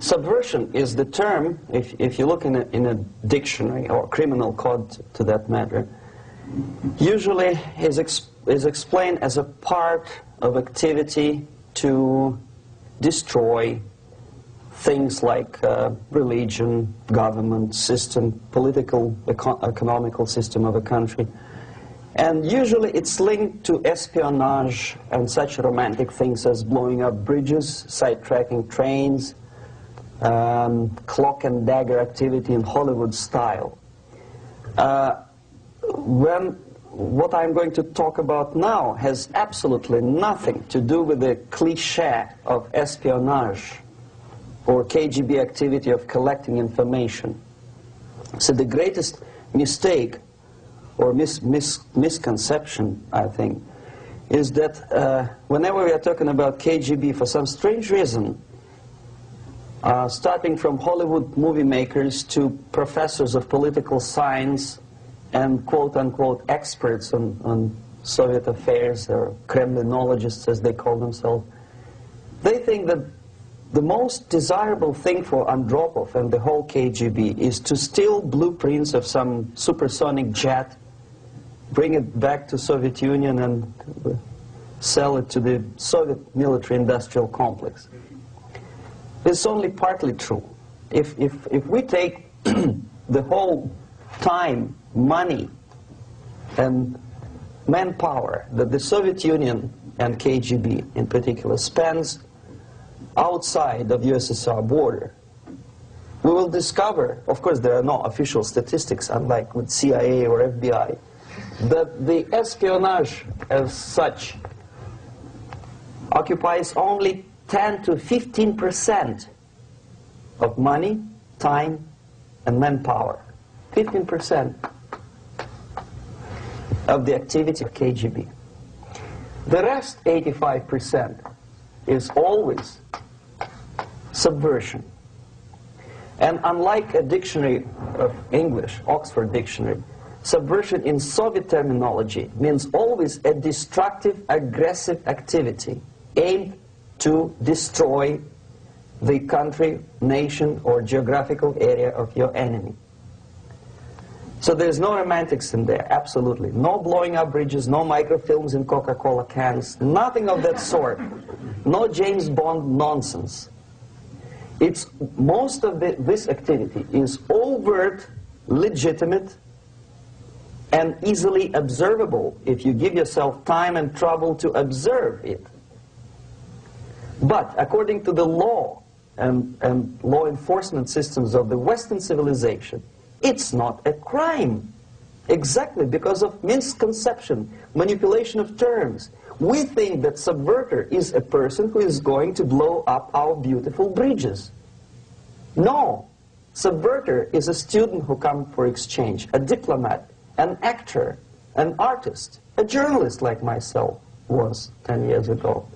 Subversion is the term, if you look in a dictionary or criminal code to that matter, usually is explained as a part of activity to destroy things like religion, government system, political, economical system of a country. And usually it's linked to espionage and such romantic things as blowing up bridges, sidetracking trains, cloak and dagger activity in Hollywood style. What I'm going to talk about now has absolutely nothing to do with the cliché of espionage or KGB activity of collecting information. So the greatest mistake or misconception, I think, is that whenever we are talking about KGB, for some strange reason, starting from Hollywood movie makers to professors of political science and quote-unquote experts on Soviet affairs, or Kremlinologists as they call themselves, they think that the most desirable thing for Andropov and the whole KGB is to steal blueprints of some supersonic jet, bring it back to Soviet Union and sell it to the Soviet military-industrial complex. It's only partly true. If we take the whole time, money, and manpower that the Soviet Union and KGB in particular spends outside of USSR border, we will discover, of course there are no official statistics unlike with CIA or FBI, that the espionage as such occupies only 10 to 15% of money, time, and manpower. 15% of the activity of KGB. The rest, 85%, is always subversion. And unlike a dictionary of English, Oxford Dictionary, subversion in Soviet terminology means always a destructive, aggressive activity aimed to destroy the country, nation, or geographical area of your enemy. So there's no romantics in there, absolutely. No blowing up bridges, no microfilms in Coca-Cola cans, nothing of that sort. No James Bond nonsense. It's most of this activity is overt, legitimate, and easily observable if you give yourself time and trouble to observe it. But according to the law and law enforcement systems of the Western civilization, it's not a crime. Exactly because of misconception, manipulation of terms. We think that subverter is a person who is going to blow up our beautiful bridges. No. Subverter is a student who comes for exchange, a diplomat, an actor, an artist, a journalist like myself was 10 years ago.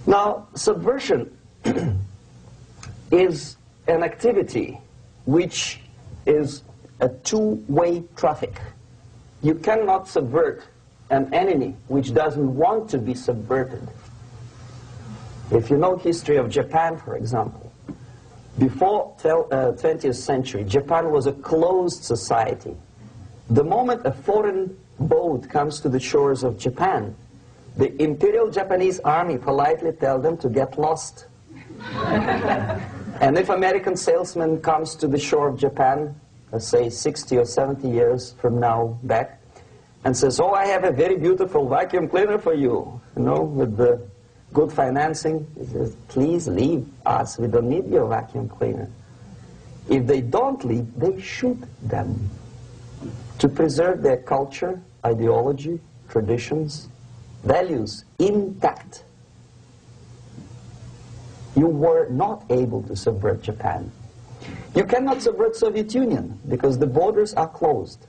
Now, subversion is an activity which is a two-way traffic. You cannot subvert an enemy which doesn't want to be subverted. If you know history of Japan, for example, before 20th century, Japan was a closed society. The moment a foreign boat comes to the shores of Japan, the Imperial Japanese Army politely tells them to get lost. And if American salesman comes to the shore of Japan, let's say 60 or 70 years from now back, and says, oh, I have a very beautiful vacuum cleaner for you, with the good financing, he says, please leave us, we don't need your vacuum cleaner. If they don't leave, they shoot them to preserve their culture, ideology, traditions, values intact. You were not able to subvert Japan. You cannot subvert Soviet Union because the borders are closed.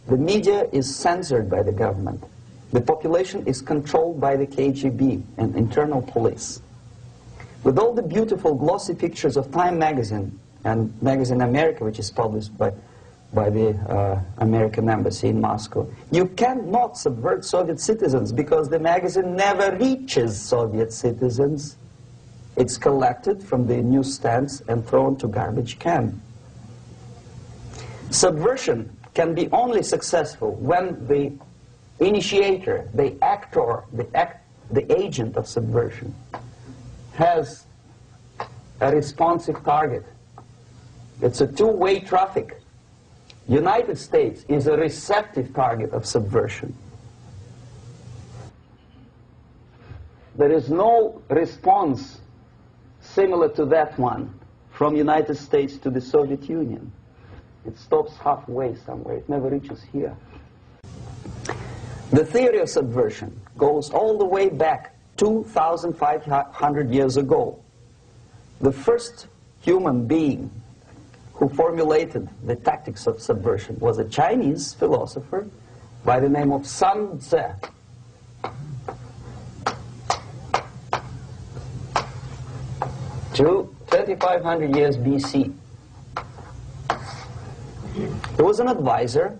The media is censored by the government. The population is controlled by the KGB and internal police. With all the beautiful glossy pictures of Time magazine and Magazine America, which is published by the American embassy in Moscow, you cannot subvert Soviet citizens because the magazine never reaches Soviet citizens. It's collected from the newsstands and thrown to garbage can. Subversion can be only successful when the initiator, the actor, the agent of subversion has a responsive target. It's a two-way traffic. United States is a receptive target of subversion. There is no response similar to that one from United States to the Soviet Union. It stops halfway somewhere. It never reaches here. The theory of subversion goes all the way back 2,500 years ago. The first human being who formulated the tactics of subversion was a Chinese philosopher by the name of Sun Tzu. 2,500 years BC. He was an advisor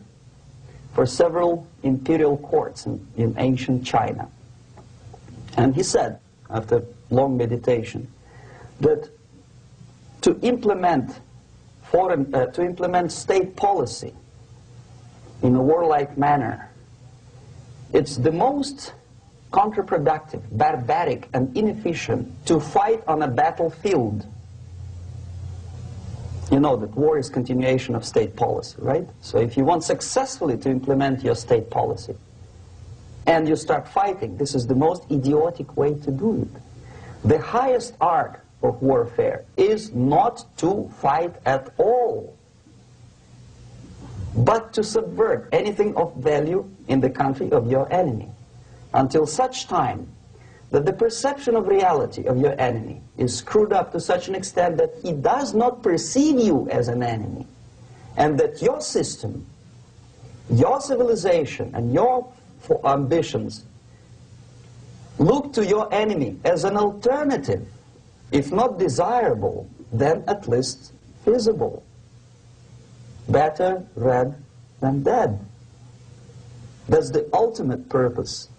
for several imperial courts in ancient China. And he said, after long meditation, that to implement state policy in a warlike manner, it's the most counterproductive, barbaric, and inefficient to fight on a battlefield. You know that war is continuation of state policy, right? So if you want successfully to implement your state policy, and you start fighting, this is the most idiotic way to do it. The highest art of warfare is not to fight at all, but to subvert anything of value in the country of your enemy, until such time that the perception of reality of your enemy is screwed up to such an extent that he does not perceive you as an enemy, and that your system, your civilization, and your ambitions look to your enemy as an alternative, if not desirable, then at least feasible. Better red than dead. That's the ultimate purpose,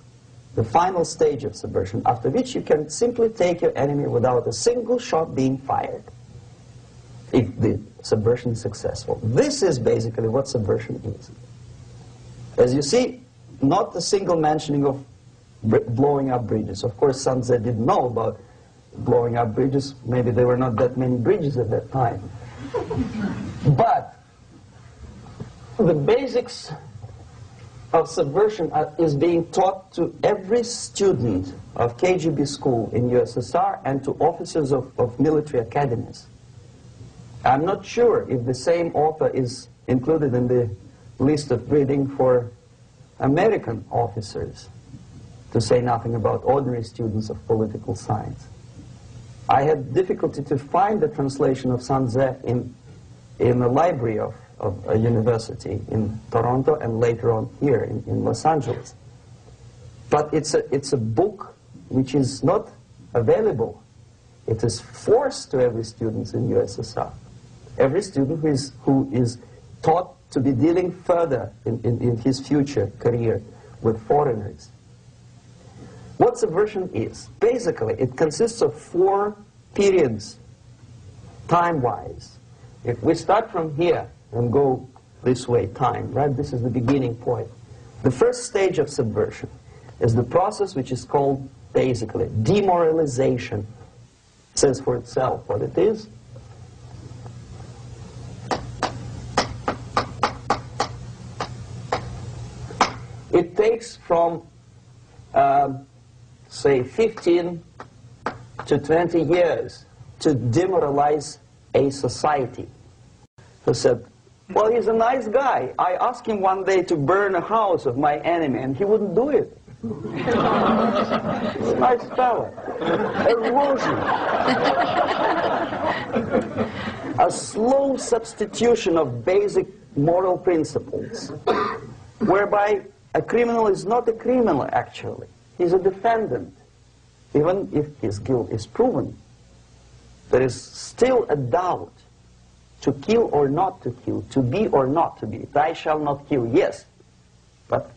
the final stage of subversion, after which you can simply take your enemy without a single shot being fired, if the subversion is successful. This is basically what subversion is. As you see, not a single mentioning of blowing up bridges. Of course, Sun Tzu didn't know about blowing up bridges. Maybe there were not that many bridges at that time. But the basics of subversion is being taught to every student of KGB school in USSR and to officers of military academies. I'm not sure if the same author is included in the list of reading for American officers, to say nothing about ordinary students of political science. I had difficulty to find the translation of Sun Tzu in the library of a university in Toronto and later on here in Los Angeles. But it's a book which is not available. It is forced to every student in USSR. Every student who is taught to be dealing further in his future career with foreigners. What subversion is? Basically, it consists of 4 periods, time-wise. If we start from here and go this way, time, right? This is the beginning point. The first stage of subversion is the process which is called, basically, demoralization. It says for itself what it is. It takes from, say, 15 to 20 years to demoralize a society. Who said, well, he's a nice guy. I asked him one day to burn a house of my enemy, and he wouldn't do it. He's a nice fellow. Erosion. A slow substitution of basic moral principles, whereby a criminal is not a criminal, actually. He's a defendant. Even if his guilt is proven, there is still a doubt. To kill or not to kill, to be or not to be. Thou shalt not kill, yes. But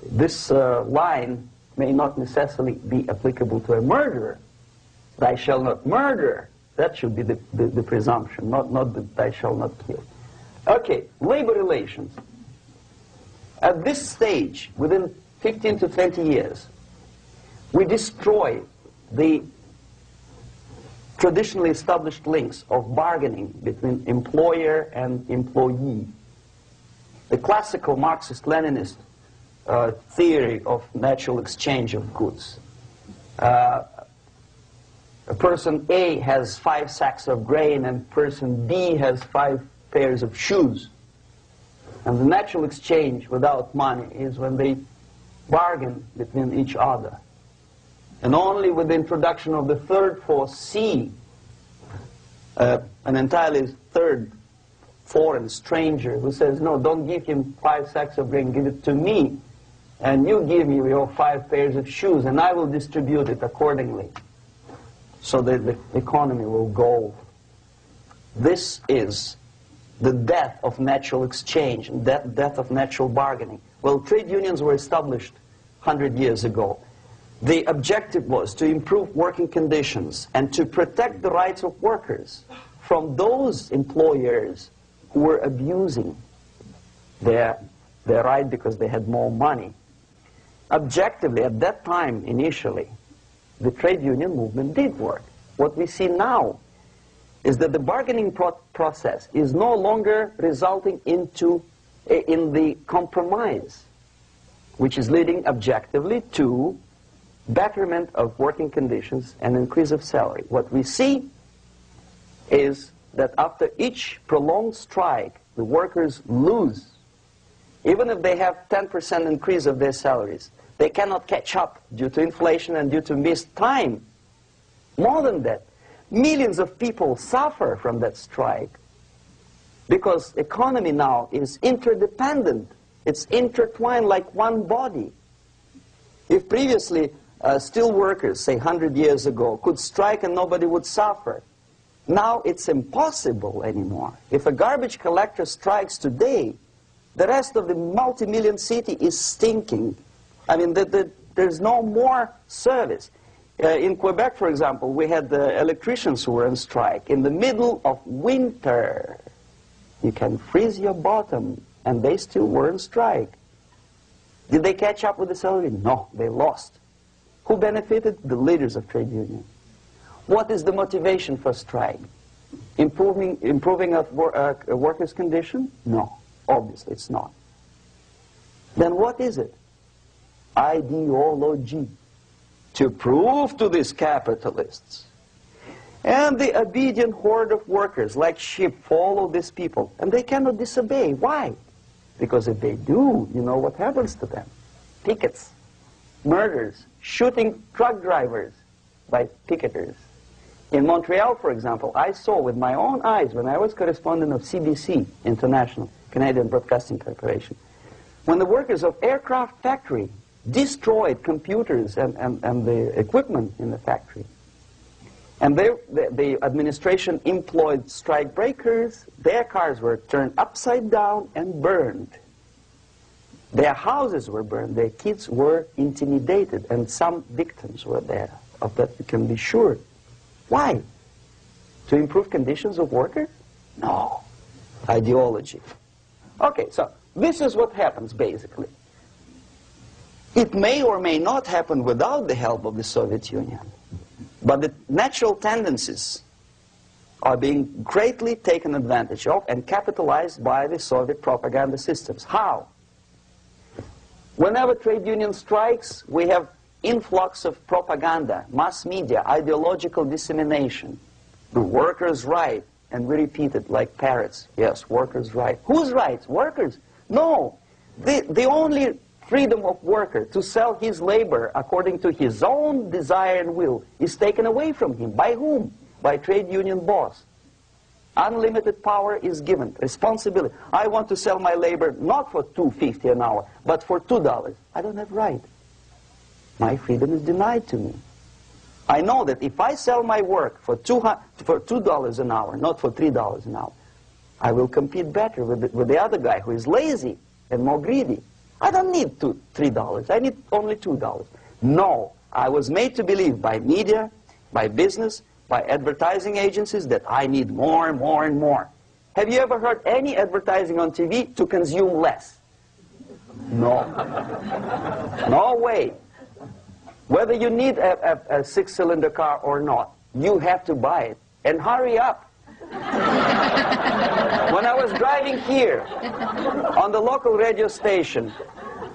this line may not necessarily be applicable to a murderer. Thou shalt not murder. That should be the presumption, not that thou shalt not kill. Okay, labor relations. At this stage, within 15 to 20 years, we destroy the traditionally established links of bargaining between employer and employee. The classical Marxist-Leninist theory of natural exchange of goods. Person A has 5 sacks of grain and person B has 5 pairs of shoes. And the natural exchange without money is when they bargain between each other. And only with the introduction of the third force, C, an entirely third foreign stranger who says, no, don't give him 5 sacks of grain, give it to me. And you give me your 5 pairs of shoes, and I will distribute it accordingly. So that the economy will go. This is the death of natural exchange, death of natural bargaining. Well, trade unions were established 100 years ago. The objective was to improve working conditions and to protect the rights of workers from those employers who were abusing their right because they had more money. Objectively, at that time, initially, the trade union movement did work. What we see now is that the bargaining process is no longer resulting in the compromise, which is leading objectively to betterment of working conditions and increase of salary. What we see is that after each prolonged strike, the workers lose. Even if they have 10% increase of their salaries, they cannot catch up due to inflation and due to missed time. More than that, millions of people suffer from that strike because economy now is interdependent. It's intertwined like one body. If previously steel workers, say 100 years ago, could strike and nobody would suffer, now it's impossible anymore. If a garbage collector strikes today, the rest of the multi-million city is stinking. I mean, there's no more service. In Quebec, for example, we had the electricians who were on strike in the middle of winter. You can freeze your bottom, and they still were on strike. Did they catch up with the salary? No, they lost. Who benefited? The leaders of trade unions. What is the motivation for strike? Improving a worker's condition? No, obviously it's not. Then what is it? Ideology. To prove to these capitalists. And the obedient horde of workers, like sheep, follow these people. And they cannot disobey. Why? Because if they do, you know what happens to them. Pickets, murders, shooting truck drivers by picketers. In Montreal, for example, I saw with my own eyes when I was correspondent of CBC International, Canadian Broadcasting Corporation, when the workers of aircraft factory destroyed computers and the equipment in the factory. And the administration employed strike breakers. Their cars were turned upside down and burned. Their houses were burned. Their kids were intimidated. And some victims were there. Of that we can be sure. Why? To improve conditions of workers? No. Ideology. Okay, so this is what happens basically. It may or may not happen without the help of the Soviet Union. But the natural tendencies are being greatly taken advantage of and capitalized by the Soviet propaganda systems. How? Whenever trade union strikes, we have influx of propaganda, mass media, ideological dissemination. The workers' right, and we repeat it like parrots. Yes, workers' right. Whose rights? Workers? No. The only freedom of worker to sell his labor according to his own desire and will is taken away from him. By whom? By trade union boss. Unlimited power is given. Responsibility. I want to sell my labor not for $2.50 an hour, but for $2. I don't have right. My freedom is denied to me. I know that if I sell my work for $2 an hour, not for $3 an hour, I will compete better with the other guy who is lazy and more greedy. I don't need $3. I need only $2. No, I was made to believe by media by business, by advertising agencies that I need more and more and more. Have you ever heard any advertising on TV to consume less? No. No way. Whether you need a six-cylinder car or not, you have to buy it. And hurry up. When I was driving here, on the local radio station,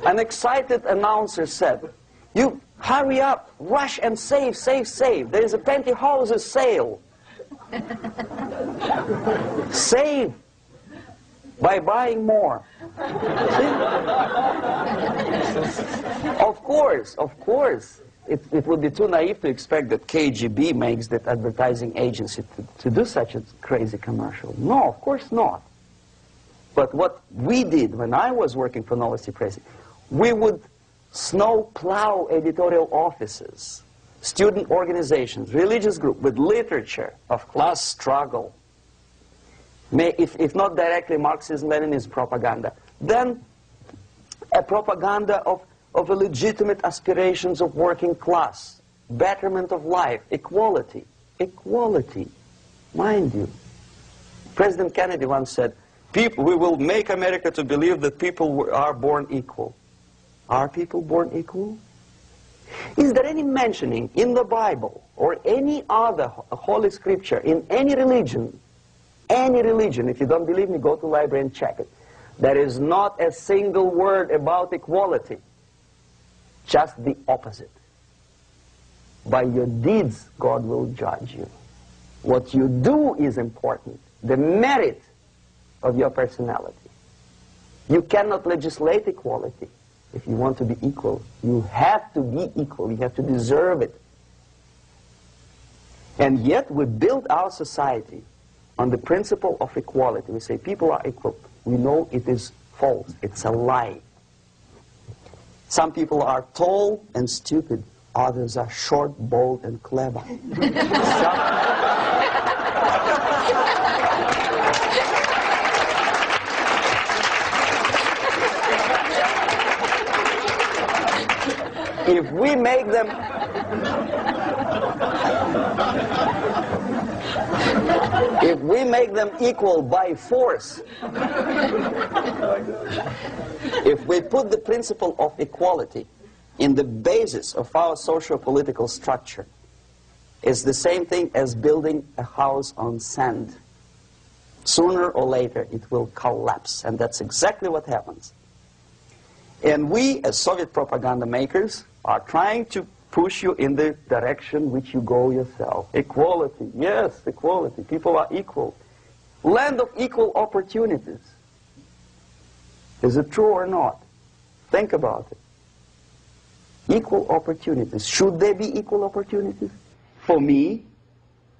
an excited announcer said, "You hurry up, rush and save, save, save. There is a pantyhose sale." Save by buying more. See? Of course. It would be too naive to expect that KGB makes that advertising agency to do such a crazy commercial. No, of course not. But what we did when I was working for Novosti Press, we would snow plow editorial offices, student organizations, religious groups with literature of class struggle. If not directly Marxism-Leninism propaganda, then a propaganda of the legitimate aspirations of working class, betterment of life, equality. Equality, mind you. President Kennedy once said, we will make America to believe that people are born equal. Are people born equal? Is there any mentioning in the Bible or any other holy scripture in any religion, if you don't believe me, go to the library and check it, there is not a single word about equality. Just the opposite. By your deeds, God will judge you. What you do is important. The merit of your personality. You cannot legislate equality. If you want to be equal, you have to be equal. You have to deserve it. And yet we build our society on the principle of equality. We say people are equal. We know it is false. It's a lie. Some people are tall and stupid. Others are short, bold, and clever. If we make them equal by force, if we put the principle of equality in the basis of our socio-political structure, it's the same thing as building a house on sand. Sooner or later it will collapse, and that's exactly what happens. And we, as Soviet propaganda makers, are trying to push you in the direction which you go yourself. Equality, yes, equality. People are equal. Land of equal opportunities. Is it true or not? Think about it. Equal opportunities. Should there be equal opportunities? For me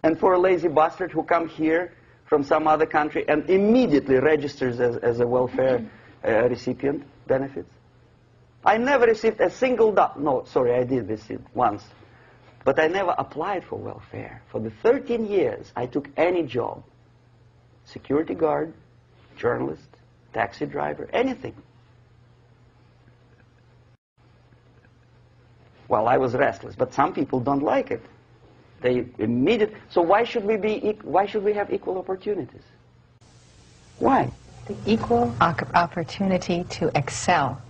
and for a lazy bastard who comes here from some other country and immediately registers as a welfare recipient benefits? I never received a single dollar. No, sorry, I did receive once. But I never applied for welfare. For the 13 years, I took any job. Security guard, journalist, taxi driver, anything. Well, I was restless, but some people don't like it. They immediately. So why should we have equal opportunities? Why? The equal opportunity to excel.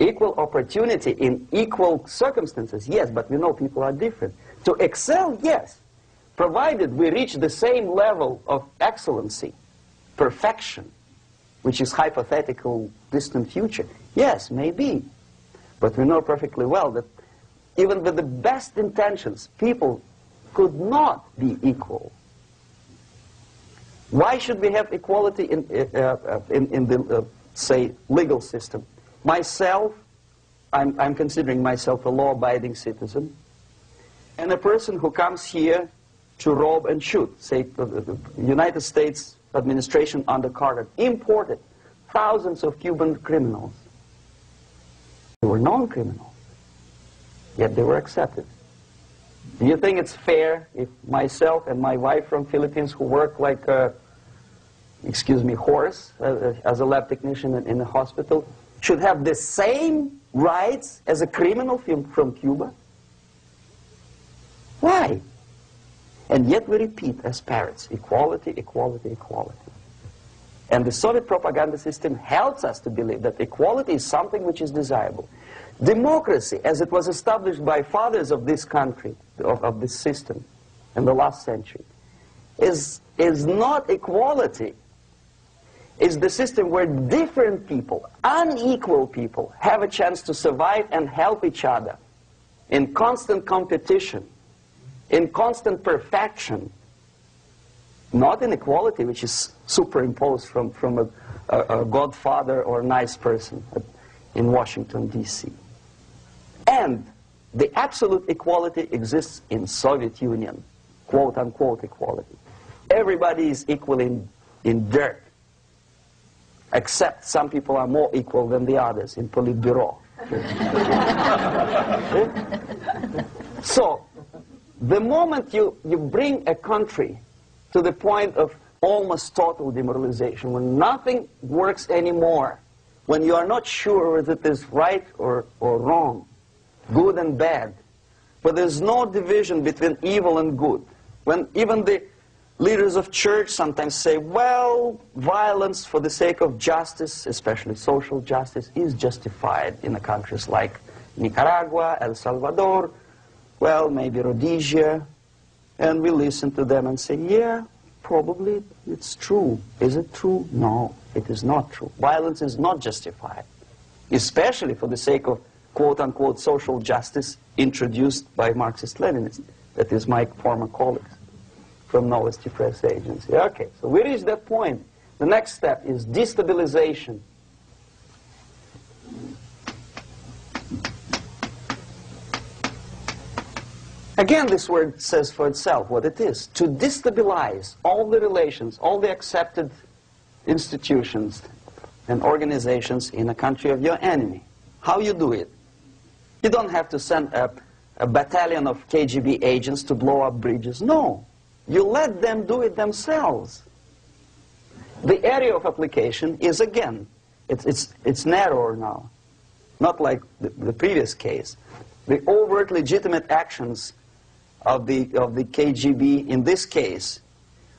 Equal opportunity in equal circumstances, yes, but we know people are different. To excel, yes, provided we reach the same level of excellency, perfection, which is hypothetical, distant future. Yes, maybe. But we know perfectly well that even with the best intentions, people could not be equal. Why should we have equality in the, say, legal system? Myself, I'm considering myself a law-abiding citizen, and a person who comes here to rob and shoot, say, the United States administration under Carter imported thousands of Cuban criminals. They were non-criminals, yet they were accepted. Do you think it's fair if myself and my wife from Philippines, who work like a, excuse me, horse as a lab technician in a hospital, should have the same rights as a criminal from Cuba? Why? And yet we repeat as parrots, equality, equality, equality. And the Soviet propaganda system helps us to believe that equality is something which is desirable. Democracy, as it was established by fathers of this country, of this system in the last century, is not equality. It's the system where different people, unequal people, have a chance to survive and help each other in constant competition, in constant perfection, not in equality, which is superimposed from a godfather or a nice person in Washington, D.C. And the absolute equality exists in Soviet Union, quote-unquote equality. Everybody is equal in dirt, except some people are more equal than the others in Politburo. So, the moment you bring a country to the point of almost total demoralization, when nothing works anymore, when you are not sure whether it is right or wrong, good and bad, but there's no division between evil and good, when even the leaders of church sometimes say, well, violence for the sake of justice, especially social justice, is justified in the countries like Nicaragua, El Salvador, well, maybe Rhodesia, and we listen to them and say, yeah, probably it's true. Is it true? No, it is not true. Violence is not justified, especially for the sake of quote-unquote social justice introduced by Marxist-Leninists, that is my former colleagues from Novosti Press Agency. Okay, so we reached that point. The next step is destabilization. Again, this word says for itself what it is. To destabilize all the relations, all the accepted institutions and organizations in a country of your enemy. How you do it? You don't have to send a battalion of KGB agents to blow up bridges. No. You let them do it themselves. The area of application is, again, it's narrower now. Not like the previous case. The overt legitimate actions of the KGB in this case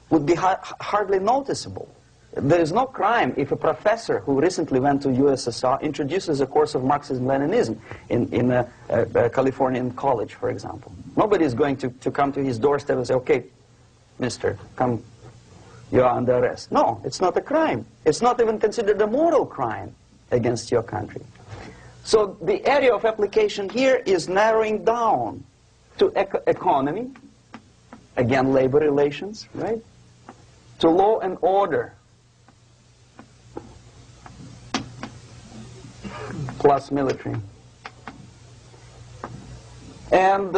would be hardly noticeable. There is no crime if a professor who recently went to USSR introduces a course of Marxism-Leninism in a Californian college, for example. Nobody is going to come to his doorstep and say, okay, mister, come, you are under arrest. No, it's not a crime. It's not even considered a moral crime against your country. So the area of application here is narrowing down to economy, again, labor relations, right? To law and order, plus military. And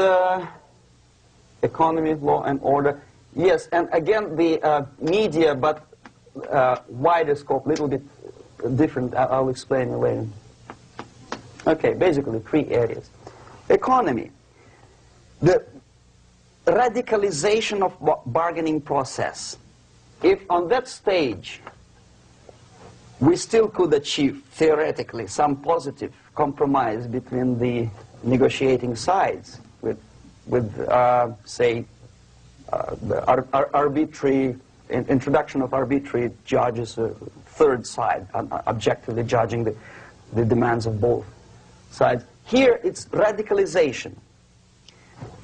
economy, law and order. Yes, and again, the media, but wider scope, little bit different. I'll explain you later. Okay, basically 3 areas. Economy. The radicalization of bargaining process. If on that stage we still could achieve, theoretically, some positive compromise between the negotiating sides with say, the arbitrary, introduction of arbitrary judges, third side, objectively judging the demands of both sides. Here it's radicalization.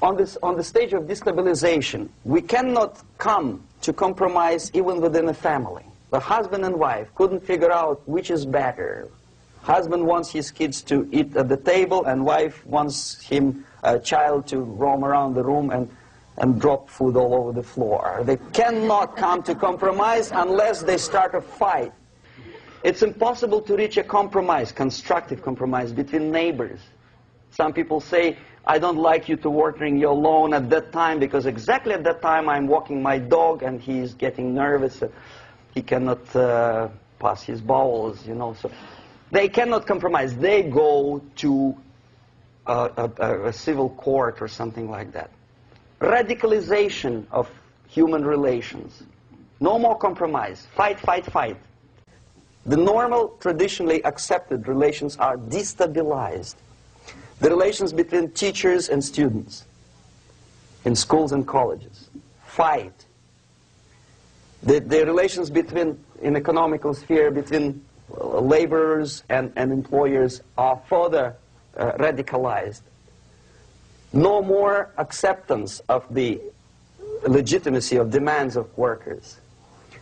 On the stage of destabilization, we cannot come to compromise even within a family. The husband and wife couldn't figure out which is better. Husband wants his kids to eat at the table, and wife wants a child to roam around the room and drop food all over the floor. They cannot come to compromise unless they start a fight. It's impossible to reach a compromise, constructive compromise, between neighbors. Some people say, I don't like you to watering your lawn at that time because exactly at that time I'm walking my dog and he's getting nervous. He cannot pass his bowels, you know. So they cannot compromise. They go to a civil court or something like that. Radicalization of human relations. No more compromise. Fight, fight, fight. The normal, traditionally accepted relations are destabilized. The relations between teachers and students in schools and colleges. fight. The relations between, in economical sphere, between laborers and employers are further radicalized. No more acceptance of the legitimacy of demands of workers.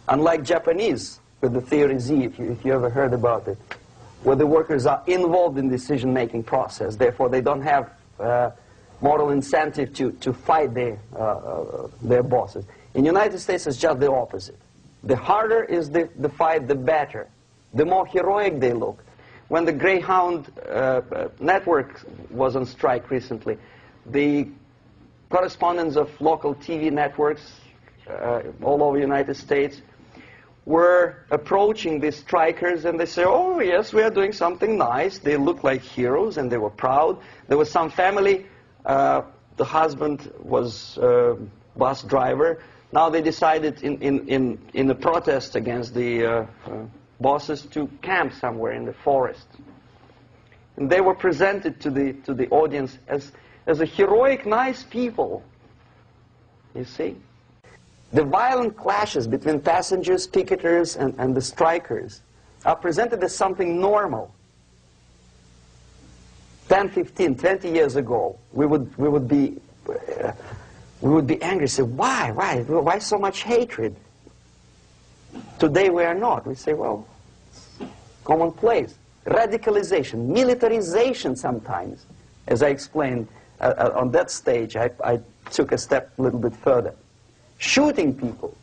Unlike Japanese, with the theory Z, if you ever heard about it, where the workers are involved in the decision-making process, therefore they don't have moral incentive to fight their bosses. In the United States, it's just the opposite. The harder is the fight, the better. The more heroic they look. When the Greyhound network was on strike recently, the correspondents of local TV networks all over the United States were approaching the strikers, and they say, oh yes, we are doing something nice. They look like heroes, and they were proud. There was some family, the husband was a bus driver. Now they decided in a protest against the bosses to camp somewhere in the forest. And they were presented to the audience as a heroic, nice people, you see. The violent clashes between passengers, picketers, and the strikers are presented as something normal. 10, 15, 20 years ago, we would be angry, say, why so much hatred? Today we are not. We say, well, it's commonplace. Radicalization, militarization sometimes. As I explained on that stage, I took a step a little bit further. Shooting people.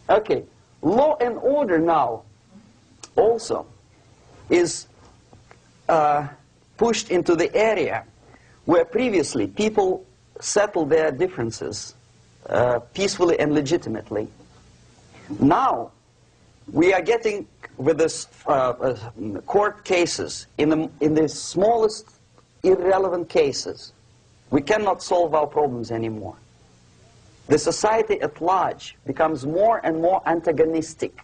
Okay, law and order now also is pushed into the area where previously people settled their differences peacefully and legitimately. Now we are getting with this court cases in the smallest irrelevant cases. We cannot solve our problems anymore. The society at large becomes more and more antagonistic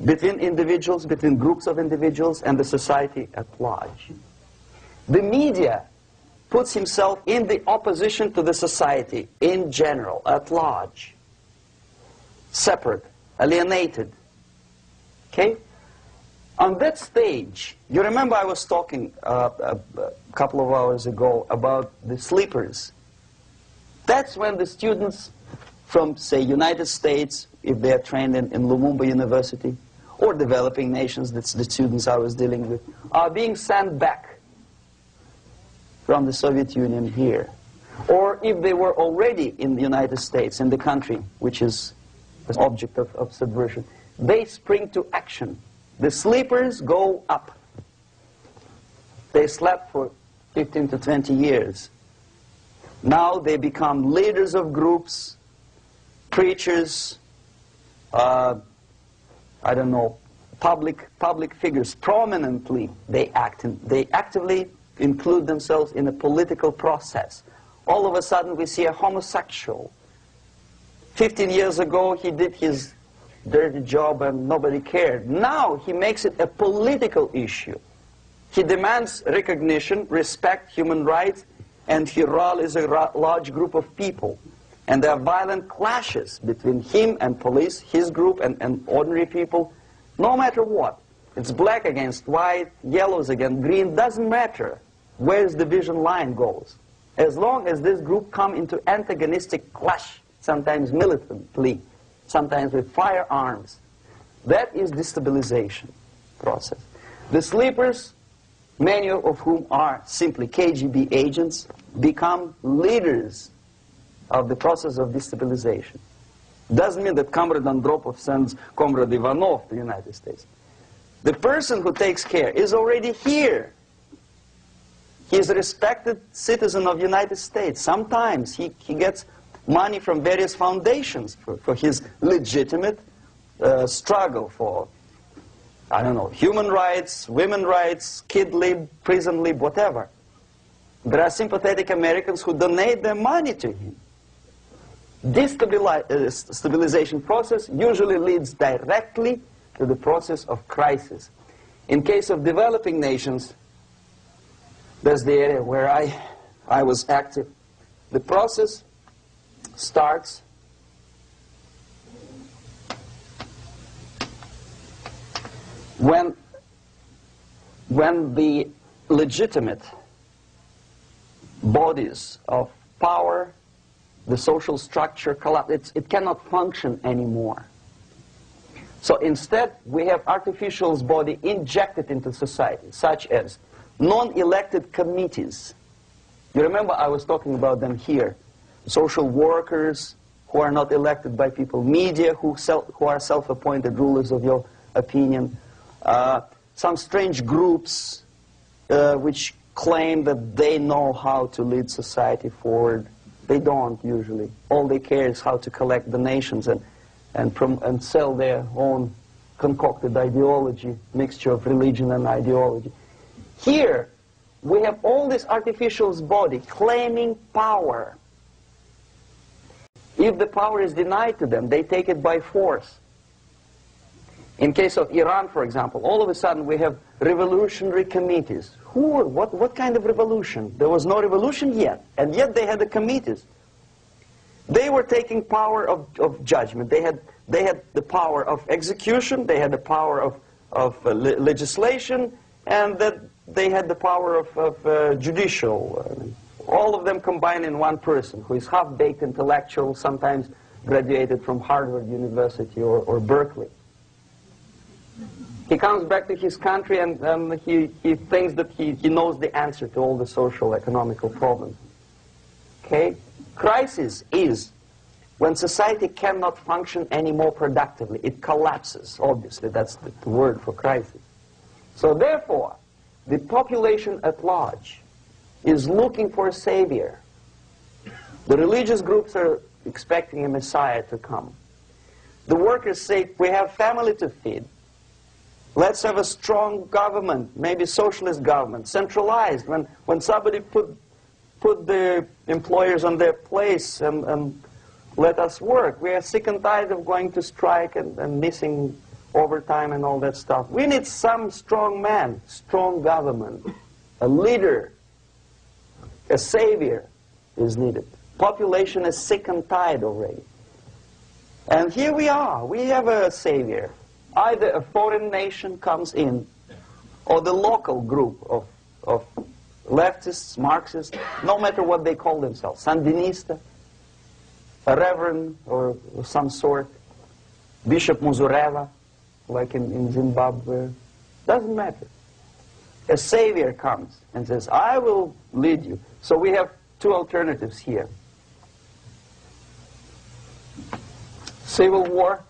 between individuals, between groups of individuals, and the society at large. The media puts himself in the opposition to the society in general, at large. Separate, alienated. Okay? On that stage, you remember I was talking a couple of hours ago about the sleepers. That's when the students from, say, United States, if they are trained in Lumumba University, or developing nations, that's the students I was dealing with, are being sent back from the Soviet Union here. Or if they were already in the United States, in the country, which is the object of subversion, they spring to action. The sleepers go up. They slept for 15 to 20 years. Now they become leaders of groups, preachers, I don't know, public figures. Prominently they actively include themselves in a political process. All of a sudden we see a homosexual. 15 years ago he did his dirty job and nobody cared. Now he makes it a political issue. He demands recognition, respect, human rights, and he rallies a large group of people. And there are violent clashes between him and police, his group and ordinary people, no matter what. It's black against white, yellows against green, doesn't matter where the division line goes. As long as this group come into antagonistic clash, sometimes militantly, sometimes with firearms, that is destabilization process. The sleepers, many of whom are simply KGB agents, become leaders of the process of destabilization. Doesn't mean that Comrade Andropov sends Comrade Ivanov to the United States. The person who takes care is already here. He is a respected citizen of the United States. Sometimes he gets money from various foundations for his legitimate struggle for, I don't know, human rights, women's rights, kid lib, prison lib, whatever. There are sympathetic Americans who donate their money to him. This stabilization process usually leads directly to the process of crisis. In case of developing nations, that's the area where I was active. The process starts when the legitimate bodies of power, the social structure collapse, it cannot function anymore. So instead, we have artificial body injected into society, such as non-elected committees. You remember I was talking about them here. Social workers who are not elected by people, media who are self-appointed rulers of your opinion, some strange groups which claim that they know how to lead society forward. They don't usually. All they care is how to collect donations and sell their own concocted ideology, mixture of religion and ideology. Here, we have all this artificial body claiming power. If the power is denied to them, they take it by force. In case of Iran, for example, all of a sudden we have revolutionary committees. What kind of revolution? There was no revolution yet, and yet they had the committees. They were taking power of judgment. They had the power of execution, they had the power of legislation, and that they had the power of judicial. All of them combined in one person, who is half-baked intellectual, sometimes graduated from Harvard University or Berkeley. He comes back to his country and he thinks that he knows the answer to all the social, economical problems. Okay? Crisis is when society cannot function any more productively. It collapses, obviously. That's the word for crisis. So therefore, the population at large is looking for a savior. The religious groups are expecting a Messiah to come. The workers say, we have family to feed. Let's have a strong government, maybe socialist government, centralized, when somebody put the employers on their place and let us work. We are sick and tired of going to strike and missing overtime and all that stuff. We need some strong man, strong government, a leader, a savior is needed. Population is sick and tired already. And here we are. We have a savior. Either a foreign nation comes in, or the local group of leftists, Marxists, no matter what they call themselves, Sandinista, a reverend or some sort, Bishop Muzureva, like in Zimbabwe, doesn't matter. A savior comes and says, I will lead you. So we have two alternatives here. Civil war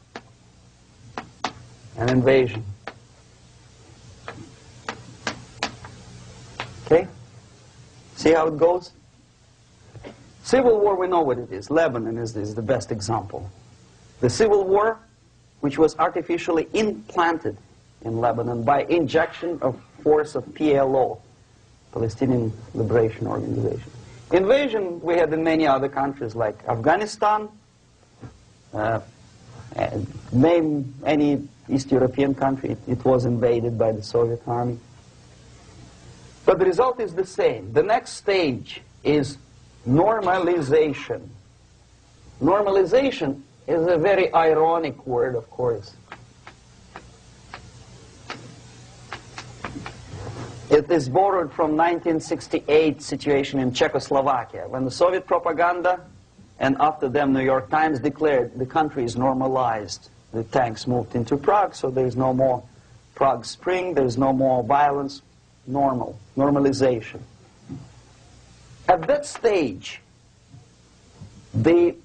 and invasion. Okay? See how it goes? Civil war, we know what it is. Lebanon is the best example. The civil war, which was artificially implanted in Lebanon by injection of force of PLO, Palestinian Liberation Organization. Invasion we had in many other countries like Afghanistan, name any East European country, it was invaded by the Soviet army. But the result is the same. The next stage is normalization. Normalization is a very ironic word, of course. It is borrowed from 1968 situation in Czechoslovakia, when the Soviet propaganda and after them New York Times declared the country is normalized. The tanks moved into Prague, so there is no more Prague Spring, there is no more violence. Normalization. At that stage, the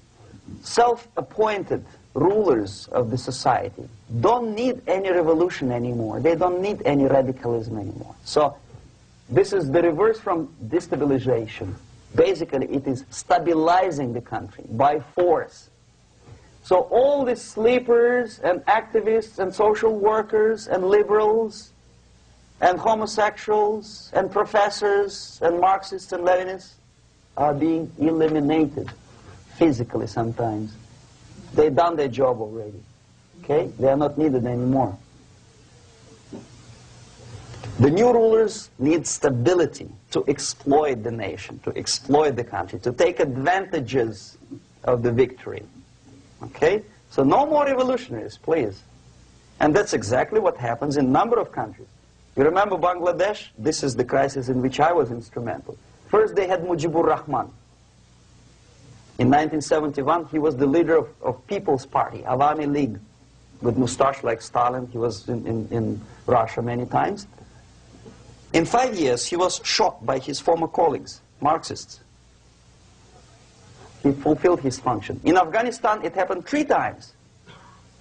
self-appointed rulers of the society don't need any revolution anymore. They don't need any radicalism anymore. So this is the reverse from destabilization. Basically, it is stabilizing the country by force. So all these sleepers and activists and social workers and liberals and homosexuals and professors and Marxists and Leninists are being eliminated physically sometimes. They've done their job already. Okay? They are not needed anymore. The new rulers need stability to exploit the nation, to exploit the country, to take advantages of the victory. Okay? So no more revolutionaries, please. And that's exactly what happens in a number of countries. You remember Bangladesh? This is the crisis in which I was instrumental. First they had Mujibur Rahman. In 1971, he was the leader of People's Party, Awami League, with mustache like Stalin. He was in Russia many times. In 5 years, he was shot by his former colleagues, Marxists. He fulfilled his function. In Afghanistan, it happened 3 times.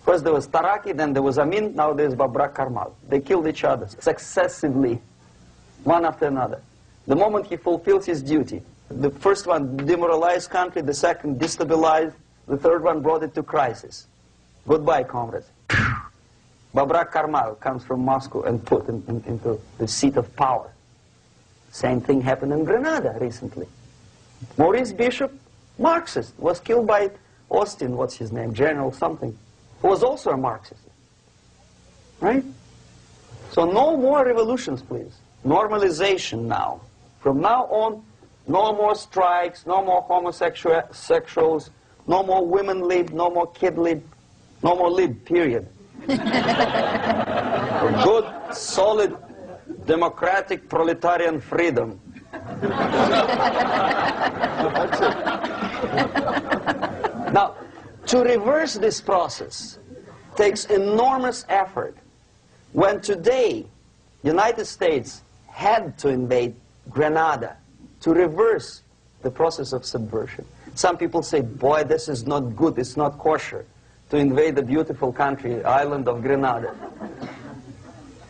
First there was Taraki, then there was Amin, now there's Babrak Karmal. They killed each other successively, one after another. The moment he fulfills his duty, the first one demoralized country, the second destabilized, the third one brought it to crisis. Goodbye, comrades. Babrak Karmal comes from Moscow and put into the seat of power. Same thing happened in Grenada recently. Maurice Bishop, Marxist, was killed by Austin, what's his name, General something, who was also a Marxist. Right? So no more revolutions, please. Normalization now. From now on, no more strikes, no more homosexuals, no more women lib, no more kid lib, no more lib, period. A good, solid, democratic, proletarian freedom. That's it. Now, to reverse this process takes enormous effort. When today, United States had to invade Grenada to reverse the process of subversion. Some people say, boy, this is not good, it's not kosher to invade the beautiful country, island of Grenada.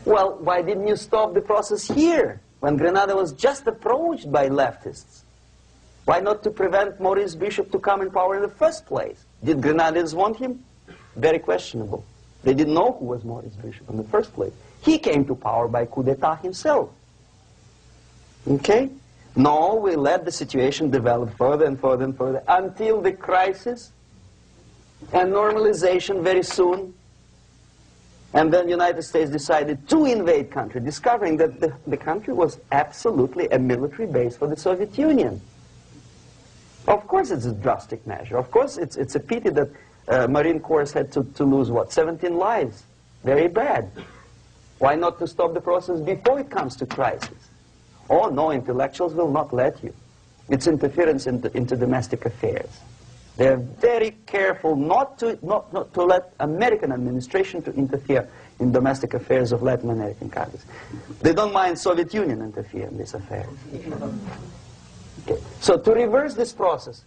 Well, why didn't you stop the process here, when Grenada was just approached by leftists? Why not to prevent Maurice Bishop to come in power in the first place? Did Grenadians want him? Very questionable. They didn't know who was Maurice Bishop in the first place. He came to power by coup d'etat himself. Okay? No, we let the situation develop further and further and further until the crisis and normalization very soon. And then the United States decided to invade country, discovering that the country was absolutely a military base for the Soviet Union. Of course it's a drastic measure. Of course it's a pity that Marine Corps had to lose, what, 17 lives. Very bad. Why not to stop the process before it comes to crisis? Oh no, intellectuals will not let you. It's interference into domestic affairs. They're very careful not to let American administration to interfere in domestic affairs of Latin American countries. They don't mind Soviet Union interfere in these affairs. Okay. So to reverse this process,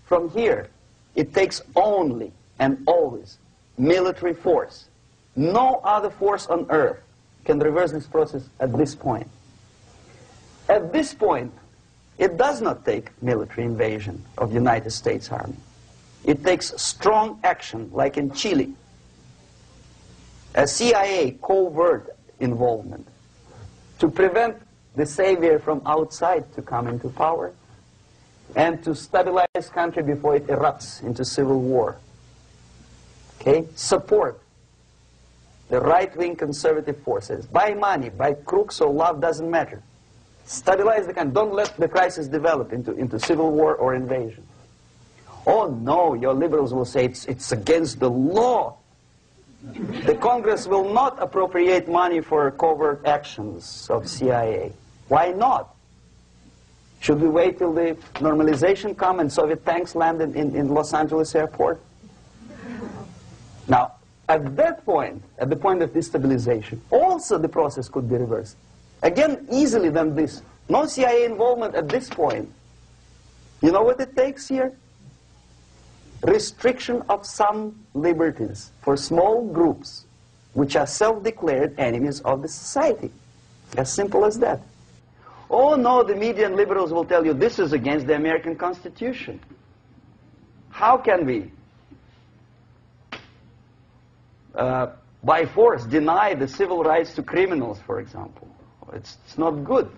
from here, it takes only and always military force. No other force on earth can reverse this process at this point. At this point, it does not take military invasion of the United States Army. It takes strong action, like in Chile. A CIA covert involvement to prevent the savior from outside to come into power and to stabilize country before it erupts into civil war. Okay? Support the right-wing conservative forces. By money, by crooks or love, doesn't matter. Stabilize the country. Don't let the crisis develop into civil war or invasion. Oh no, your liberals will say it's against the law. The Congress will not appropriate money for covert actions of CIA. Why not? Should we wait till the normalization come and Soviet tanks land in Los Angeles airport? Now, at that point, at the point of destabilization, also the process could be reversed. Again, easily than this. No CIA involvement at this point. You know what it takes here? Restriction of some liberties for small groups which are self-declared enemies of the society. As simple as that. Oh no, the media and liberals will tell you this is against the American Constitution. How can we, by force, deny the civil rights to criminals, for example? It's not good.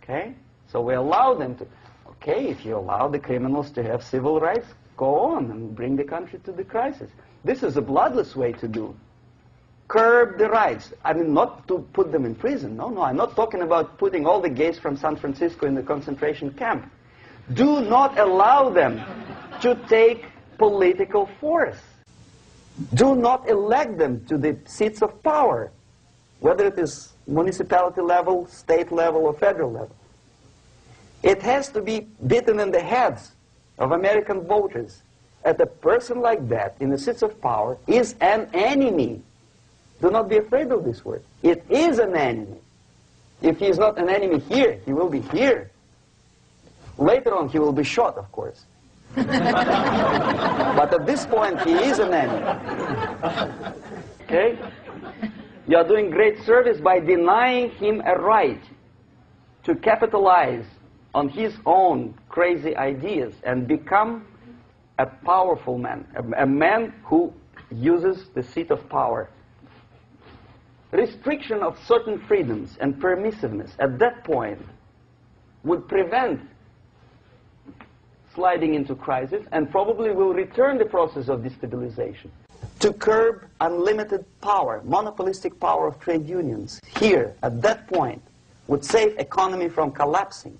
Okay? So we allow them to. Okay, if you allow the criminals to have civil rights, go on and bring the country to the crisis. This is a bloodless way to do. Curb the rights. I mean, not to put them in prison. No, I'm not talking about putting all the gays from San Francisco in the concentration camp. Do not allow them to take political force. Do not elect them to the seats of power, whether it is municipality level, state level, or federal level. It has to be beaten in the heads of American voters that a person like that in the seats of power is an enemy. Do not be afraid of this word. It is an enemy. If he is not an enemy here, he will be here. Later on, he will be shot, of course. But at this point, he is an enemy. Okay? You are doing great service by denying him a right to capitalize on his own crazy ideas and become a powerful man, a man who uses the seat of power. Restriction of certain freedoms and permissiveness at that point would prevent sliding into crisis and probably will return the process of destabilization. To curb unlimited power, monopolistic power of trade unions, here, at that point, would save economy from collapsing.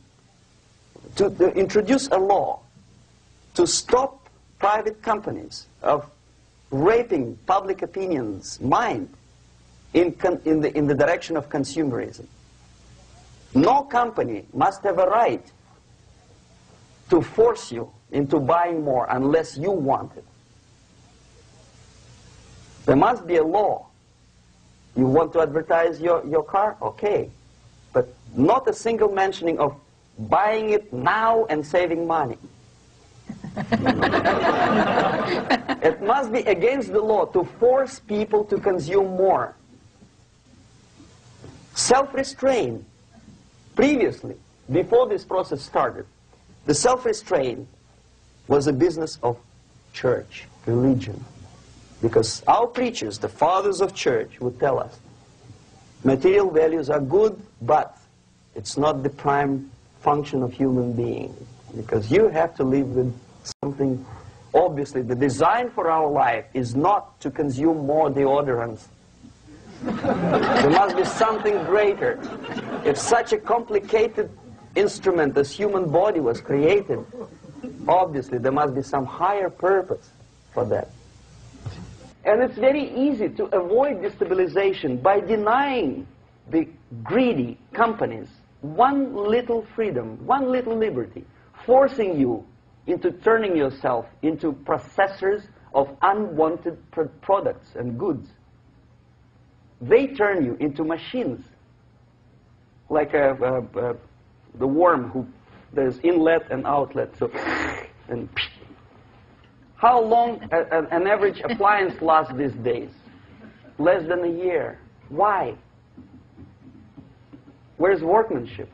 To introduce a law to stop private companies of raping public opinion's mind in the direction of consumerism. No company must have a right to force you into buying more unless you want it. There must be a law. You want to advertise your car? Okay. But not a single mentioning of buying it now and saving money. It must be against the law to force people to consume more. Self-restraint. Previously, before this process started, the self-restraint was a business of church, religion. Because our preachers, the fathers of church, would tell us, material values are good, but it's not the prime function of human being. Because you have to live with something. Obviously, the design for our life is not to consume more deodorants. There must be something greater. If such a complicated instrument as human body was created, obviously there must be some higher purpose for that. And it's very easy to avoid destabilization by denying the greedy companies one little freedom, one little liberty, forcing you into turning yourself into processors of unwanted products and goods. They turn you into machines, like the worm who there's inlet and outlet. So, and how long an average appliance lasts these days? Less than a year. Why? Where's workmanship?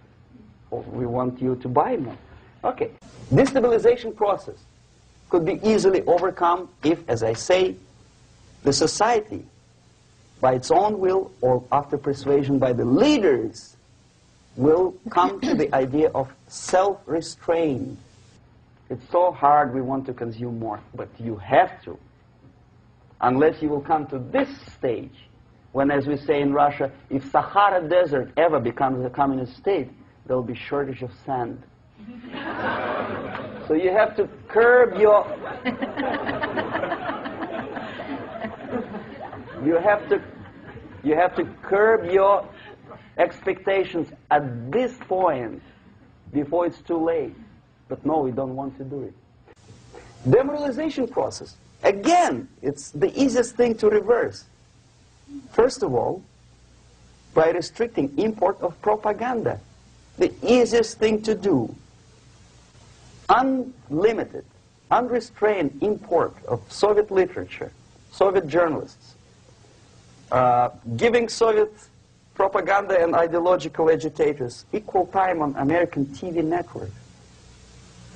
Oh, we want you to buy more. Okay. Destabilization process could be easily overcome if, as I say, the society, by its own will or after persuasion by the leaders, will come to the idea of self-restraint. It's so hard, we want to consume more, but you have to. Unless you will come to this stage, when, as we say in Russia, if Sahara Desert ever becomes a communist state, there will be shortage of sand. So you have to curb your... You have to curb your expectations at this point before it's too late. But no, we don't want to do it. Demoralization process. Again, it's the easiest thing to reverse. First of all, by restricting import of propaganda. The easiest thing to do. Unlimited, unrestrained import of Soviet literature, Soviet journalists, giving Soviet propaganda and ideological agitators equal time on American TV network.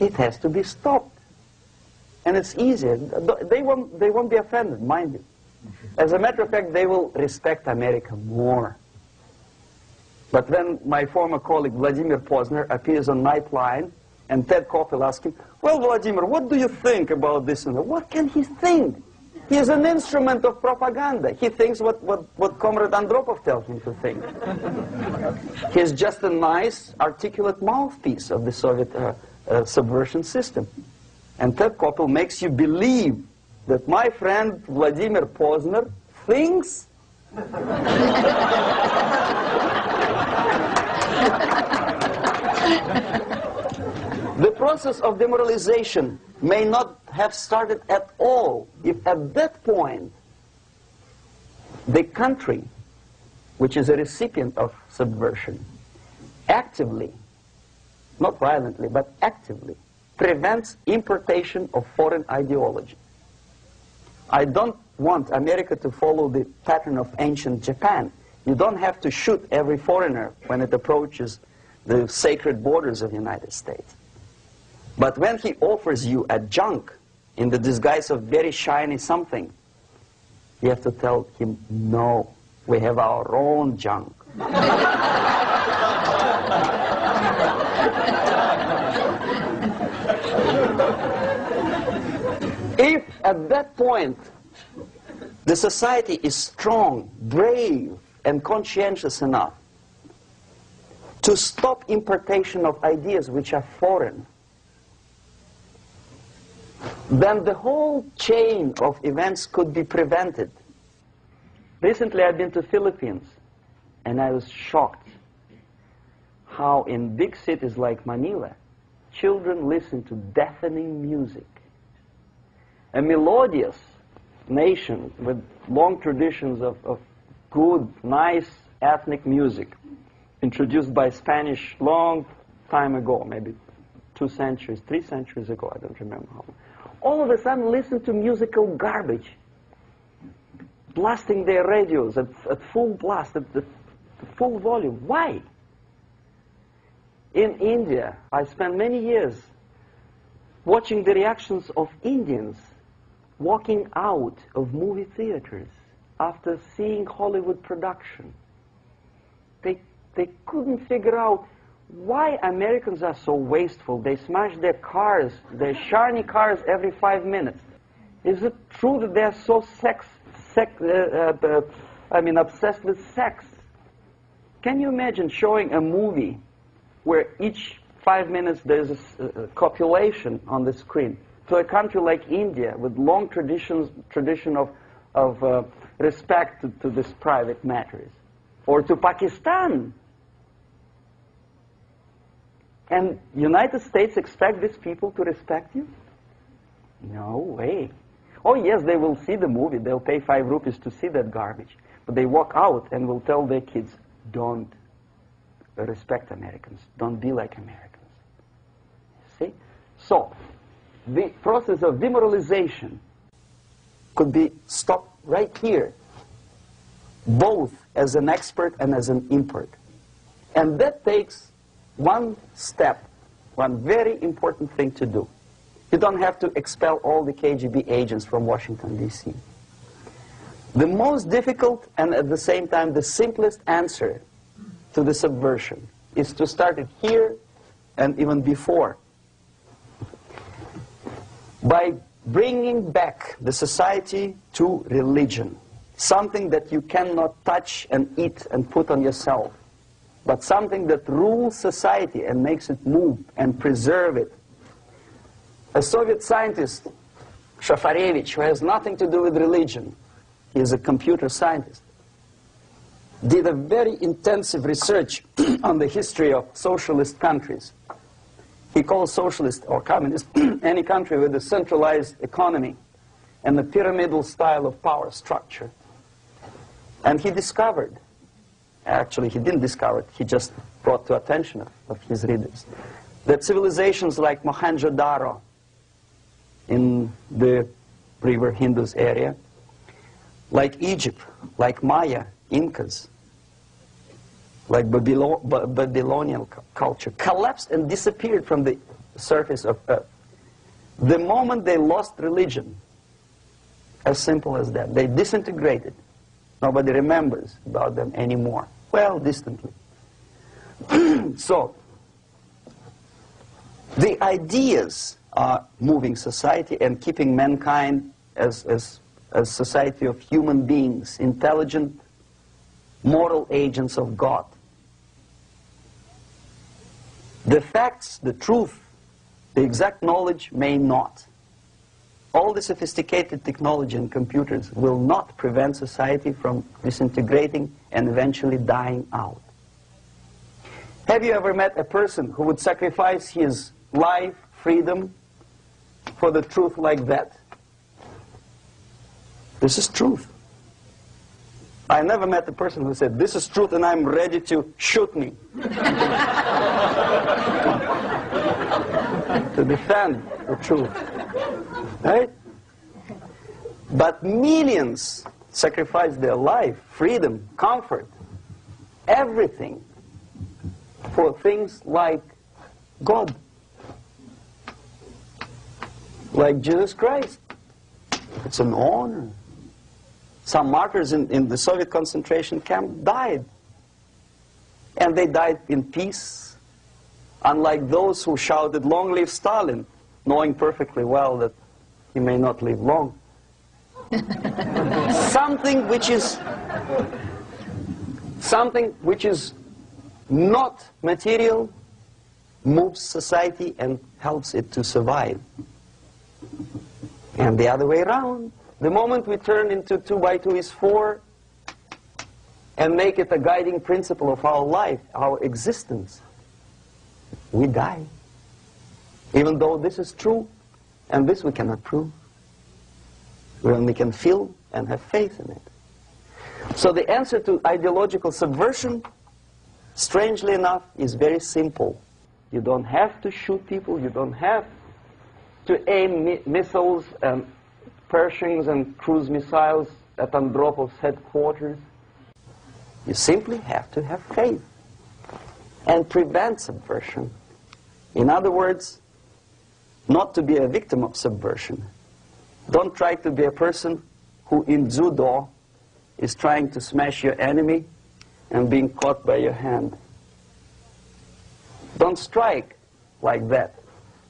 It has to be stopped. And it's easier. They won't be offended, mind you. As a matter of fact, they will respect America more. But when my former colleague Vladimir Posner appears on Nightline, and Ted Koppel asks him, well, Vladimir, what do you think about this? And what can he think? He is an instrument of propaganda. He thinks what Comrade Andropov tells him to think. He's just a nice, articulate mouthpiece of the Soviet subversion system. And Ted Koppel makes you believe that my friend Vladimir Posner thinks the process of demoralization may not have started at all if at that point the country, which is a recipient of subversion, actively, not violently, but actively, prevents importation of foreign ideology. I don't want America to follow the pattern of ancient Japan. You don't have to shoot every foreigner when it approaches the sacred borders of the United States. But when he offers you a junk in the disguise of very shiny something, you have to tell him, no, we have our own junk. If at that point the society is strong, brave, and conscientious enough to stop importation of ideas which are foreign, then the whole chain of events could be prevented. Recently I've been to the Philippines, and I was shocked how in big cities like Manila, children listen to deafening music. A melodious nation with long traditions of good, nice ethnic music, introduced by Spanish long time ago, maybe 2 centuries, 3 centuries ago, I don't remember how long. All of a sudden listen to musical garbage, blasting their radios at full blast, at full volume. Why? In India, I spent many years watching the reactions of Indians walking out of movie theaters after seeing Hollywood production. They couldn't figure out why Americans are so wasteful. They smash their cars, their shiny cars, every 5 minutes. Is it true that they're so obsessed with sex? Can you imagine showing a movie where each 5 minutes there's a copulation on the screen to a country like India with long tradition of respect to these private matters, or to Pakistan? And United States expect these people to respect you? No way. Oh yes, they will see the movie, they'll pay 5 rupees to see that garbage, but they walk out and will tell their kids, don't respect Americans, don't be like Americans. See? So, the process of demoralization could be stopped right here, both as an expert and as an import. And that takes one step, one very important thing to do. You don't have to expel all the KGB agents from Washington, D.C. The most difficult and at the same time the simplest answer to the subversion is to start it here and even before, by bringing back the society to religion, something that you cannot touch and eat and put on yourself, but something that rules society and makes it move and preserve it. A Soviet scientist, Shafarevich, who has nothing to do with religion, he is a computer scientist, did a very intensive research on the history of socialist countries. He calls socialist or communist any country with a centralized economy and a pyramidal style of power structure. And he discovered, actually he didn't discover it, he just brought to attention of his readers, that civilizations like Mohenjo-Daro in the river Indus area, like Egypt, like Maya, Incas, like Babylonian culture, collapsed and disappeared from the surface of Earth. The moment they lost religion, as simple as that, they disintegrated. Nobody remembers about them anymore. Well, distantly. So, the ideas are moving society and keeping mankind as a society of human beings, intelligent, moral agents of God. The facts, the truth, the exact knowledge may not. all the sophisticated technology and computers will not prevent society from disintegrating and eventually dying out. Have you ever met a person who would sacrifice his life, freedom, for the truth like that? This is truth. I never met a person who said, this is truth and I'm ready to shoot me. To defend the truth. Right? But millions sacrifice their life, freedom, comfort, everything for things like God. Like Jesus Christ. It's an honor. Some martyrs in the Soviet concentration camp died. And they died in peace, unlike those who shouted, "Long live Stalin," knowing perfectly well that he may not live long. Something which is not material moves society and helps it to survive. And the other way around. The moment we turn into 2 by 2 is 4 and make it a guiding principle of our life, our existence, we die. Even though this is true, and this we cannot prove. We only can feel and have faith in it. So the answer to ideological subversion, strangely enough, is very simple. You don't have to shoot people, you don't have to aim missiles and Pershings and cruise missiles at Andropov's headquarters. You simply have to have faith and prevent subversion. In other words, not to be a victim of subversion. Don't try to be a person who in judo is trying to smash your enemy and being caught by your hand. Don't strike like that.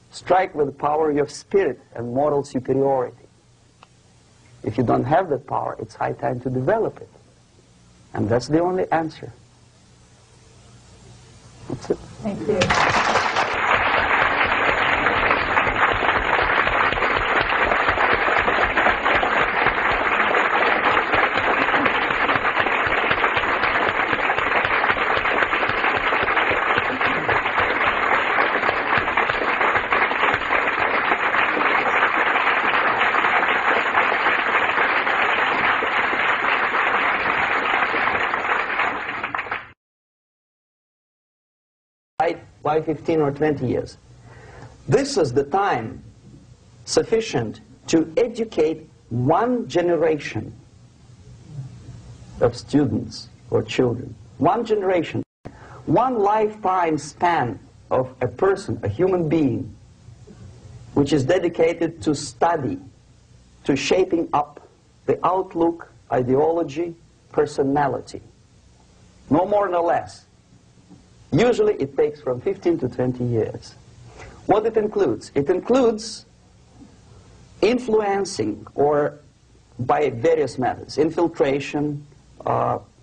Strike with the power of your spirit and moral superiority. If you don't have that power, it's high time to develop it. And that's the only answer. That's it. Thank you. By 15 or 20 years. This is the time sufficient to educate one generation of students or children. One generation. One lifetime span of a person, a human being, which is dedicated to study, to shaping up the outlook, ideology, personality. No more, no less. Usually it takes from 15 to 20 years. What it includes? It includes influencing, or by various methods, infiltration,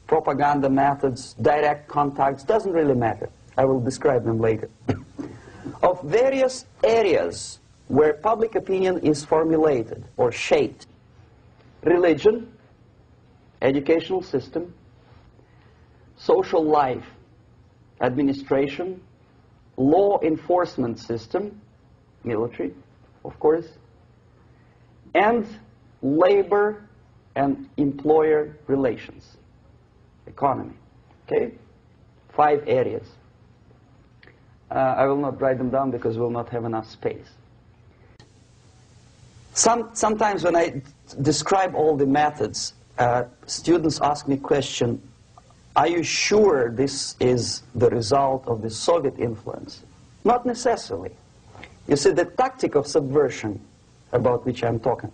propaganda methods, direct contacts, doesn't really matter. I will describe them later. Of various areas where public opinion is formulated or shaped. Religion, educational system, social life, administration, law enforcement system, military, of course, and labor and employer relations, economy. Okay? 5 areas. I will not write them down because we'll not have enough space. Sometimes when I describe all the methods, students ask me question, are you sure this is the result of the Soviet influence? Not necessarily. You see, the tactic of subversion, about which I'm talking,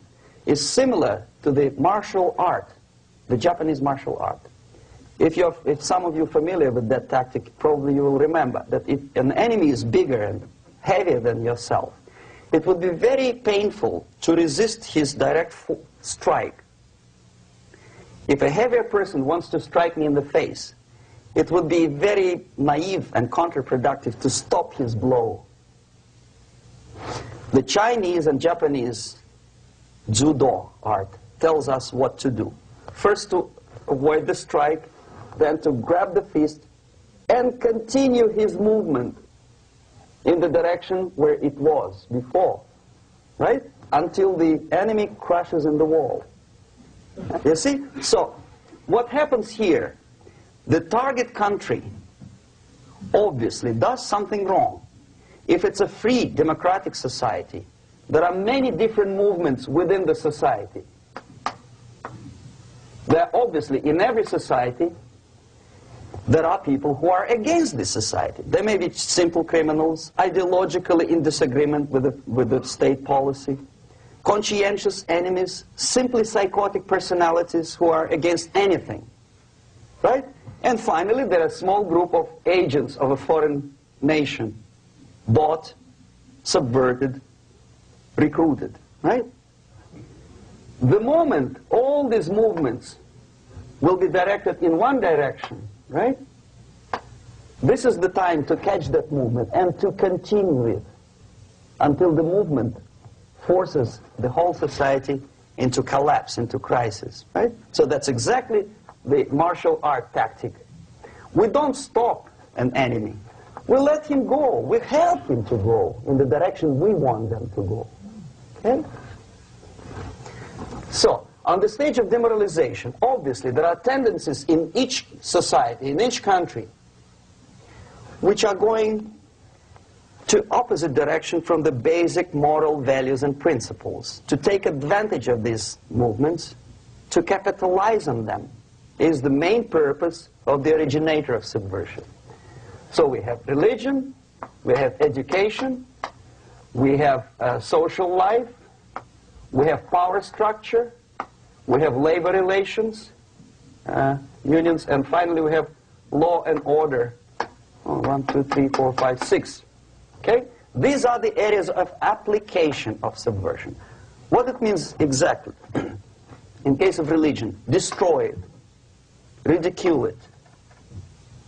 is similar to the martial art, the Japanese martial art. If some of you are familiar with that tactic, probably you will remember that if an enemy is bigger and heavier than yourself, it would be very painful to resist his direct strike. If a heavier person wants to strike me in the face, it would be very naive and counterproductive to stop his blow. The Chinese and Japanese judo art, tells us what to do. First to avoid the strike, then to grab the fist and continue his movement in the direction where it was before, right? Until the enemy crashes in the wall. You see? So, what happens here? The target country obviously does something wrong. If it's a free democratic society, there are many different movements within the society. There are obviously, in every society, there are people who are against this society. They may be simple criminals, ideologically in disagreement with the state policy, conscientious enemies, simply psychotic personalities who are against anything, right? And finally, there are a small group of agents of a foreign nation, bought, subverted, recruited, right? The moment all these movements will be directed in one direction, right? This is the time to catch that movement and to continue it until the movement forces the whole society into collapse, into crisis, right? So that's exactly the martial art tactic. We don't stop an enemy. We let him go. We help him to go in the direction we want them to go. Okay? So, on the stage of demoralization, obviously there are tendencies in each society, in each country, which are going to opposite direction from the basic moral values and principles. To take advantage of these movements, to capitalize on them, is the main purpose of the originator of subversion. So we have religion, we have education, we have social life, we have power structure, we have labor relations, unions, and finally we have law and order. 1, 2, 3, 4, 5, 6. Okay? These are the areas of application of subversion. What it means exactly? In case of religion, destroy it, ridicule it,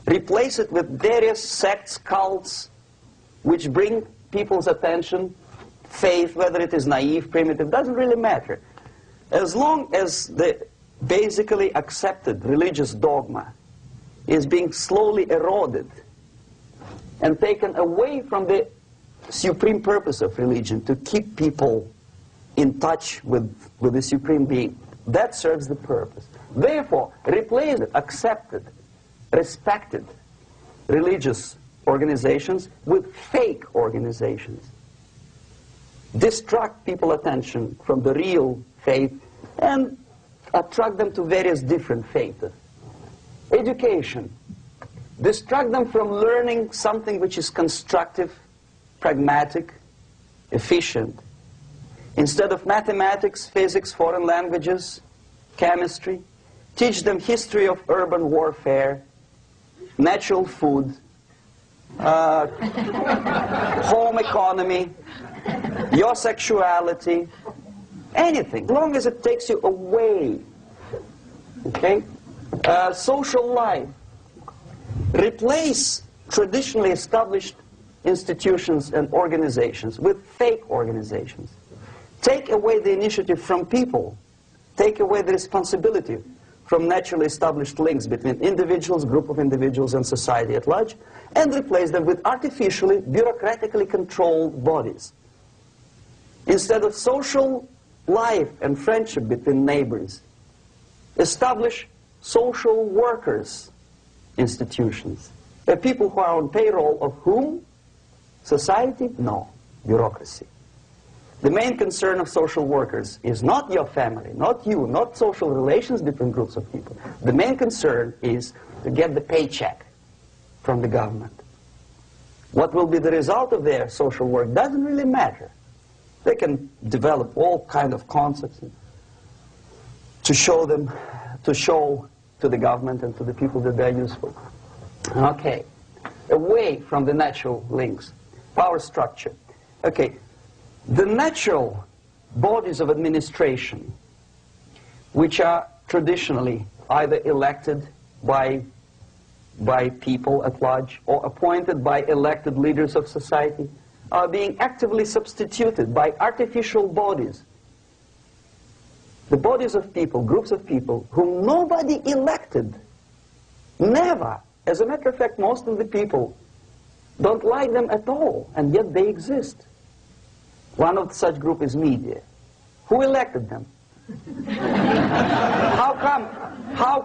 replace it with various sects, cults, which bring people's attention, faith, whether it is naive, primitive, doesn't really matter. As long as the basically accepted religious dogma is being slowly eroded and taken away from the supreme purpose of religion, to keep people in touch with the supreme being, that serves the purpose. Therefore, replace it, accepted, respected religious organizations with fake organizations. Distract people's attention from the real faith and attract them to various different faiths. Education. Distract them from learning something which is constructive, pragmatic, efficient. Instead of mathematics, physics, foreign languages, chemistry, teach them history of urban warfare, natural food, home economy, your sexuality, anything, as long as it takes you away. Okay? Social life. Replace traditionally established institutions and organizations with fake organizations. Take away the initiative from people. Take away the responsibility from naturally established links between individuals, group of individuals, and society at large, and replace them with artificially, bureaucratically controlled bodies. Instead of social life and friendship between neighbors, establish social workers institutions. The people who are on payroll of whom? Society? No. Bureaucracy. The main concern of social workers is not your family, not you, not social relations between groups of people. The main concern is to get the paycheck from the government. What will be the result of their social work doesn't really matter. They can develop all kind of concepts to show to the government and to the people that they're useful. Okay, away from the natural links, power structure. Okay, the natural bodies of administration, which are traditionally either elected by people at large or appointed by elected leaders of society, are being actively substituted by artificial bodies the bodies of people, groups of people, whom nobody elected. Never. As a matter of fact, most of the people don't like them at all, and yet they exist. One of such group is media. Who elected them? How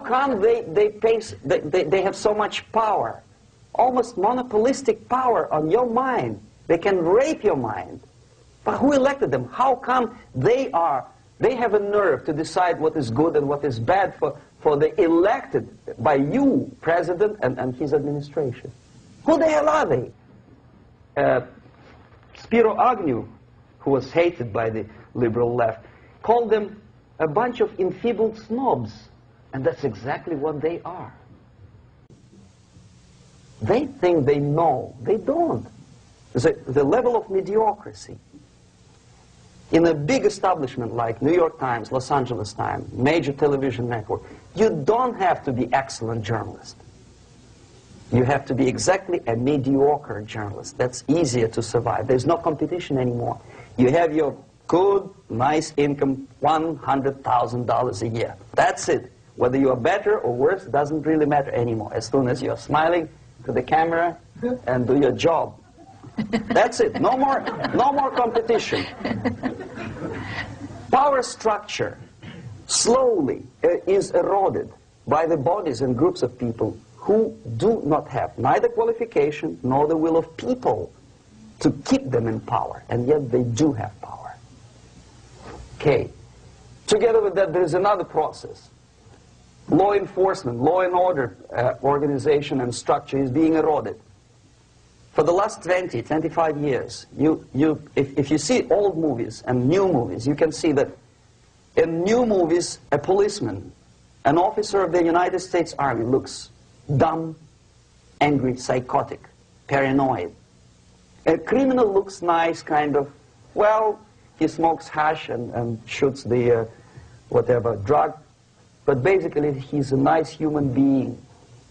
come they have so much power? Almost monopolistic power on your mind. They can rape your mind. But who elected them? How come they have a nerve to decide what is good and what is bad for the elected by you, president, and his administration? Who the hell are they? Spiro Agnew, who was hated by the liberal left, called them a bunch of enfeebled snobs. And that's exactly what they are. They think they know. They don't. The level of mediocrity. In a big establishment like New York Times, Los Angeles Times, major television network, you don't have to be excellent journalist. You have to be exactly a mediocre journalist. That's easier to survive. There's no competition anymore. You have your good, nice income, $100,000 a year. That's it. Whether you are better or worse doesn't really matter anymore. As soon as you're smiling to the camera and do your job. That's it. No more competition. Power structure slowly is eroded by the bodies and groups of people who do not have neither qualification nor the will of people to keep them in power, and yet they do have power. Okay. Together with that, there is another process. Law enforcement, law and order organization and structure is being eroded. For the last 20, 25 years, if you see old movies and new movies, you can see that in new movies, a policeman, an officer of the United States Army looks dumb, angry, psychotic, paranoid. A criminal looks nice, kind of, well, he smokes hash and shoots the whatever drug, but basically he's a nice human being.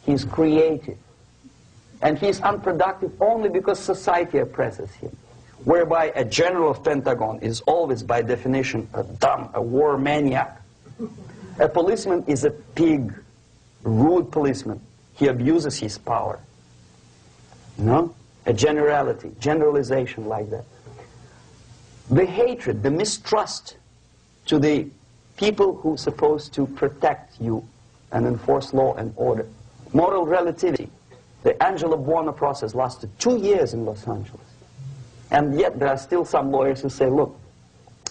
He's creative. And he's unproductive only because society oppresses him. Whereby a general of Pentagon is always, by definition, a war maniac. A policeman is a pig, rude policeman. He abuses his power. No? A generalization like that. The hatred, the mistrust to the people who are supposed to protect you and enforce law and order. Moral relativity. The Angelo Buono process lasted 2 years in Los Angeles. And yet there are still some lawyers who say, look,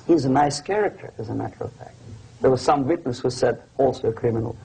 he's a nice character, as a matter of fact. There was some witness who said, also a criminal,